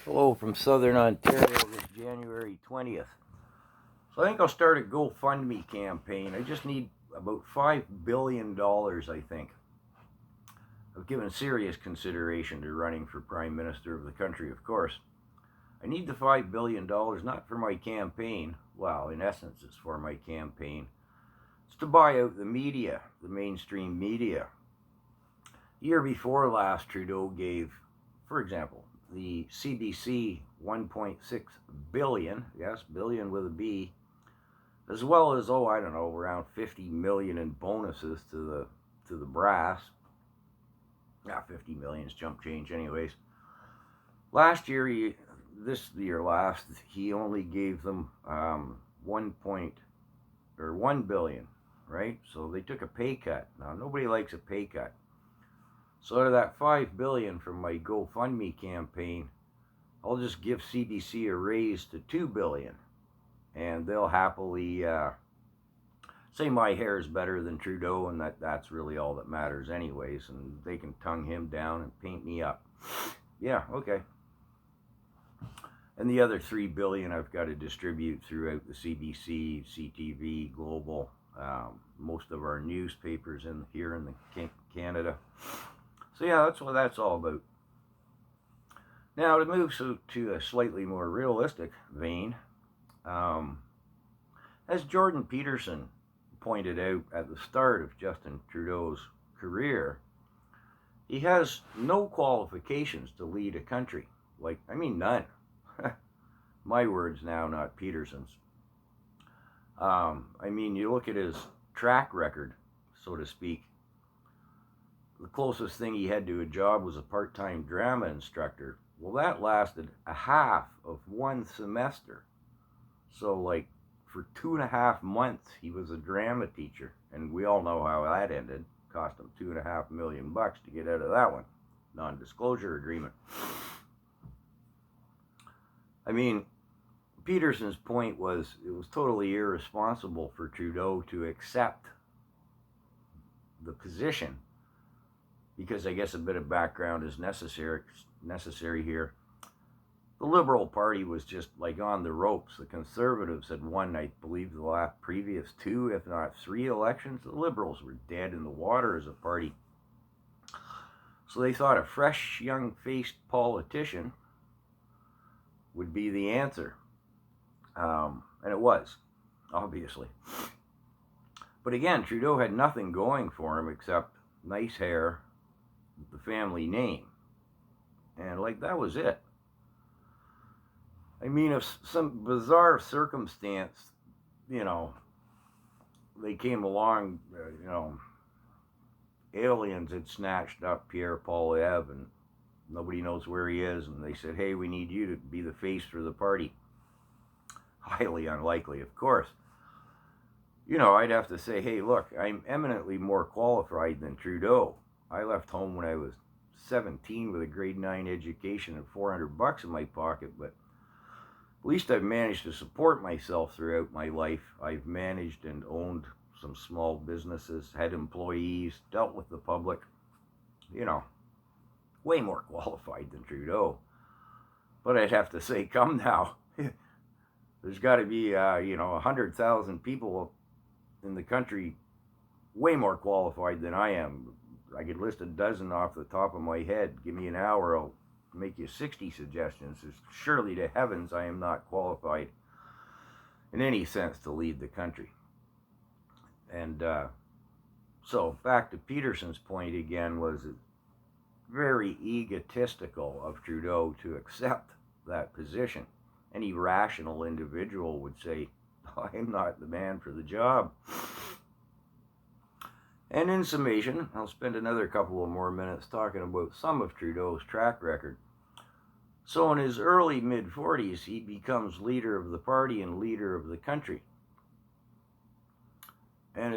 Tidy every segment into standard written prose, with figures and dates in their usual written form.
Hello from Southern Ontario this January 20th. So I think I'll start a GoFundMe campaign. I just need about $5 billion, I think. I've given serious consideration to running for Prime Minister of the country, of course. I need the $5 billion not for my campaign. Well, in essence, it's for my campaign. It's to buy out the media, the mainstream media. The year before last, Trudeau gave, for example, the CBC 1.6 billion, yes, billion with a B, as well as around 50 million in bonuses to the brass. Yeah, 50 million is jump change, anyways. Last year, he only gave them 1 billion, right? So they took a pay cut. Now nobody likes a pay cut. So out of that $5 billion from my GoFundMe campaign, I'll just give CBC a raise to $2 billion, and they'll happily say my hair is better than Trudeau, and that's really all that matters anyways, and they can tongue him down and paint me up. Yeah, okay. And the other $3 billion I've got to distribute throughout the CBC, CTV, Global, most of our newspapers here in Canada. So yeah, that's what that's all about. Now to move to a slightly more realistic vein, as Jordan Peterson pointed out at the start of Justin Trudeau's career, he has no qualifications to lead a country. None. My words now, not Peterson's. You look at his track record, so to speak. The closest thing he had to a job was a part-time drama instructor. Well, that lasted a half of one semester. So, for 2.5 months, he was a drama teacher. And we all know how that ended. Cost him $2.5 million to get out of that one. Non-disclosure agreement. Peterson's point was it was totally irresponsible for Trudeau to accept the position, because I guess a bit of background is necessary here. The Liberal Party was just on the ropes. The Conservatives had won, I believe, the previous 2, if not 3 elections. The Liberals were dead in the water as a party. So they thought a fresh, young-faced politician would be the answer. And it was, obviously. But again, Trudeau had nothing going for him except nice hair, the family name. And that was it. If some bizarre circumstance, they came along, aliens had snatched up Pierre Poilievre and nobody knows where he is, and they said, hey, we need you to be the face for the party. Highly unlikely, of course. I'd have to say, hey, look, I'm eminently more qualified than Trudeau. I left home when I was 17 with a grade 9 education and $400 in my pocket, but at least I've managed to support myself throughout my life. I've managed and owned some small businesses, had employees, dealt with the public. Way more qualified than Trudeau. But I'd have to say, come now. There's got to be, 100,000 people in the country way more qualified than I am. I could list a dozen off the top of my head. Give me an hour, I'll make you 60 suggestions. Surely to heavens I am not qualified in any sense to lead the country. And so back to Peterson's point again, was it very egotistical of Trudeau to accept that position. Any rational individual would say, I'm not the man for the job. And in summation, I'll spend another couple of more minutes talking about some of Trudeau's track record. So in his early mid-40s, he becomes leader of the party and leader of the country. And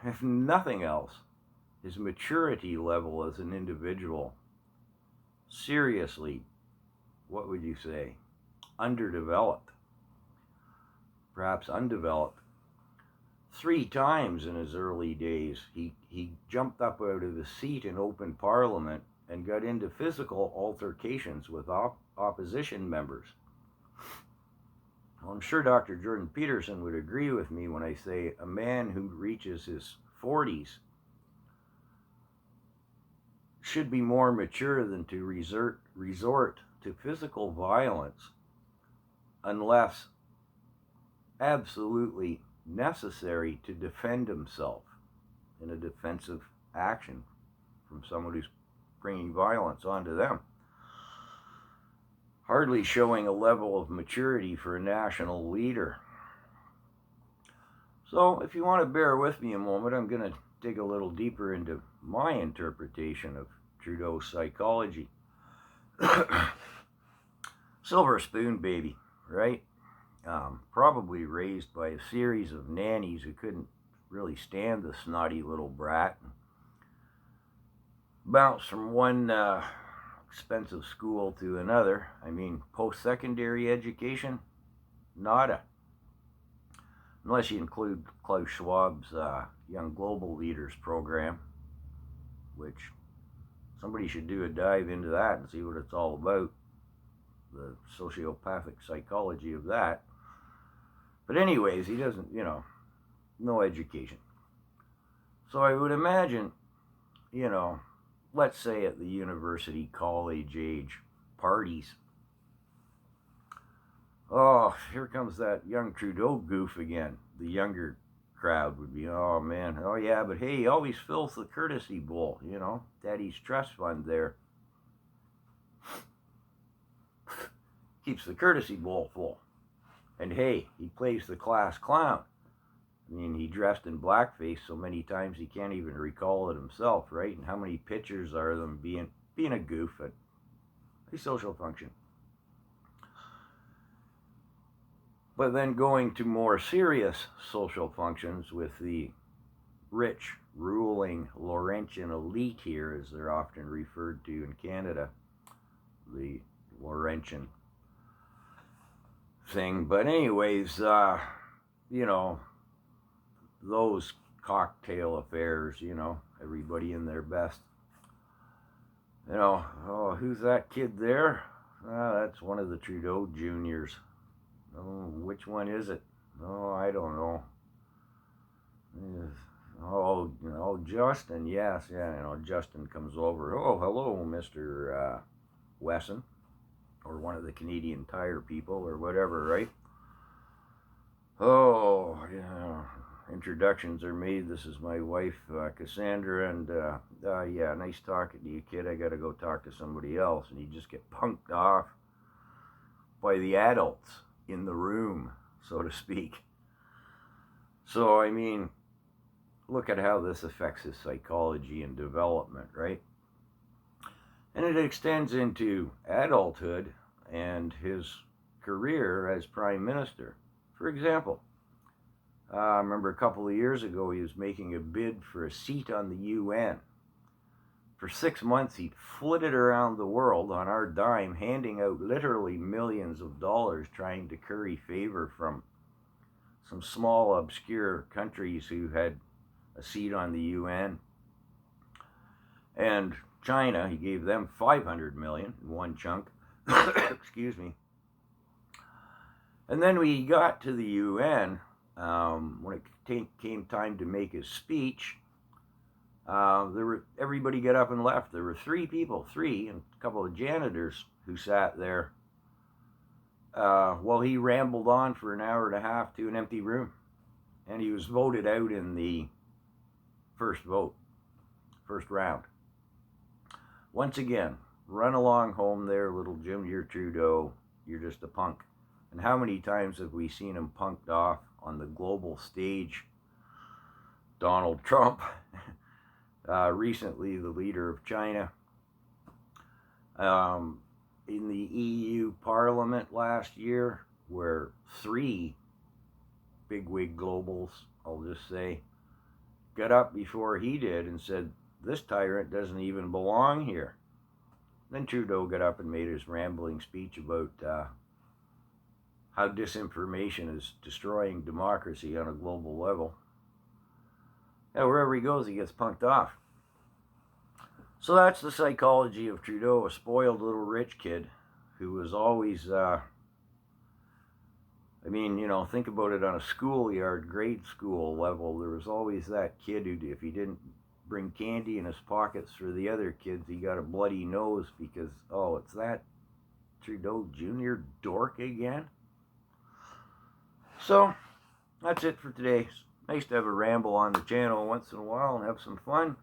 if nothing else, his maturity level as an individual, seriously, what would you say, underdeveloped, perhaps undeveloped. 3 times in his early days, he jumped up out of his seat in open parliament and got into physical altercations with opposition members. Well, I'm sure Dr. Jordan Peterson would agree with me when I say a man who reaches his 40s should be more mature than to resort to physical violence unless absolutely necessary to defend himself in a defensive action from someone who's bringing violence onto them. Hardly showing a level of maturity for a national leader. So if you want to bear with me a moment, I'm going to dig a little deeper into my interpretation of Trudeau's psychology. Silver spoon baby, right? Probably raised by a series of nannies who couldn't really stand the snotty little brat. Bounced from one expensive school to another. I mean, post-secondary education, nada. Unless you include Klaus Schwab's Young Global Leaders program, which somebody should do a dive into that and see what it's all about, the sociopathic psychology of that. But anyways, he doesn't, no education. So I would imagine, let's say at the university college age parties, oh, here comes that young Trudeau goof again. The younger crowd would be, oh man, oh yeah, but hey, he always fills the courtesy bowl, Daddy's trust fund there. Keeps the courtesy bowl full. And hey, he plays the class clown. I mean, he dressed in blackface so many times he can't even recall it himself, right? And how many pictures are them being a goof at a social function? But then going to more serious social functions with the rich, ruling Laurentian elite here, as they're often referred to in Canada, the Laurentian thing. But anyways, those cocktail affairs, everybody in their best. Oh, who's that kid there? That's one of the Trudeau juniors. Oh, which one is it? Oh, I don't know. Oh, Justin, yes, yeah, Justin comes over. Oh, hello, Mr. Wesson, or one of the Canadian Tire people, or whatever, right? Oh, yeah, introductions are made. This is my wife, Cassandra, and, yeah, nice talking to you, kid. I gotta go talk to somebody else, and you just get punked off by the adults in the room, so to speak. So, I mean, look at how this affects his psychology and development, right? And it extends into adulthood and his career as Prime Minister. For example, I remember a couple of years ago he was making a bid for a seat on the UN. For 6 months, he flitted around the world on our dime, handing out literally millions of dollars, trying to curry favor from some small, obscure countries who had a seat on the UN. And China, he gave them $500 million in one chunk. Excuse me. And then we got to the UN, when it came time to make his speech, everybody got up and left. There were three and a couple of janitors who sat there while he rambled on for an hour and a half to an empty room. And he was voted out in the first round. Once again, run along home there, little Jim, you're Trudeau, you're just a punk. And how many times have we seen him punked off on the global stage? Donald Trump, recently the leader of China, in the EU Parliament last year, where three bigwig globals, I'll just say, got up before he did and said, this tyrant doesn't even belong here. Then Trudeau got up and made his rambling speech about how disinformation is destroying democracy on a global level. Yeah, wherever he goes, he gets punked off. So that's the psychology of Trudeau, a spoiled little rich kid who was always, I mean, you know, think about it on a schoolyard, grade school level. There was always that kid who, if he didn't bring candy in his pockets for the other kids, he got a bloody nose because, oh, it's that Trudeau Jr. dork again. So, that's it for today. It's nice to have a ramble on the channel once in a while and have some fun.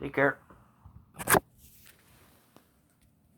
Take care.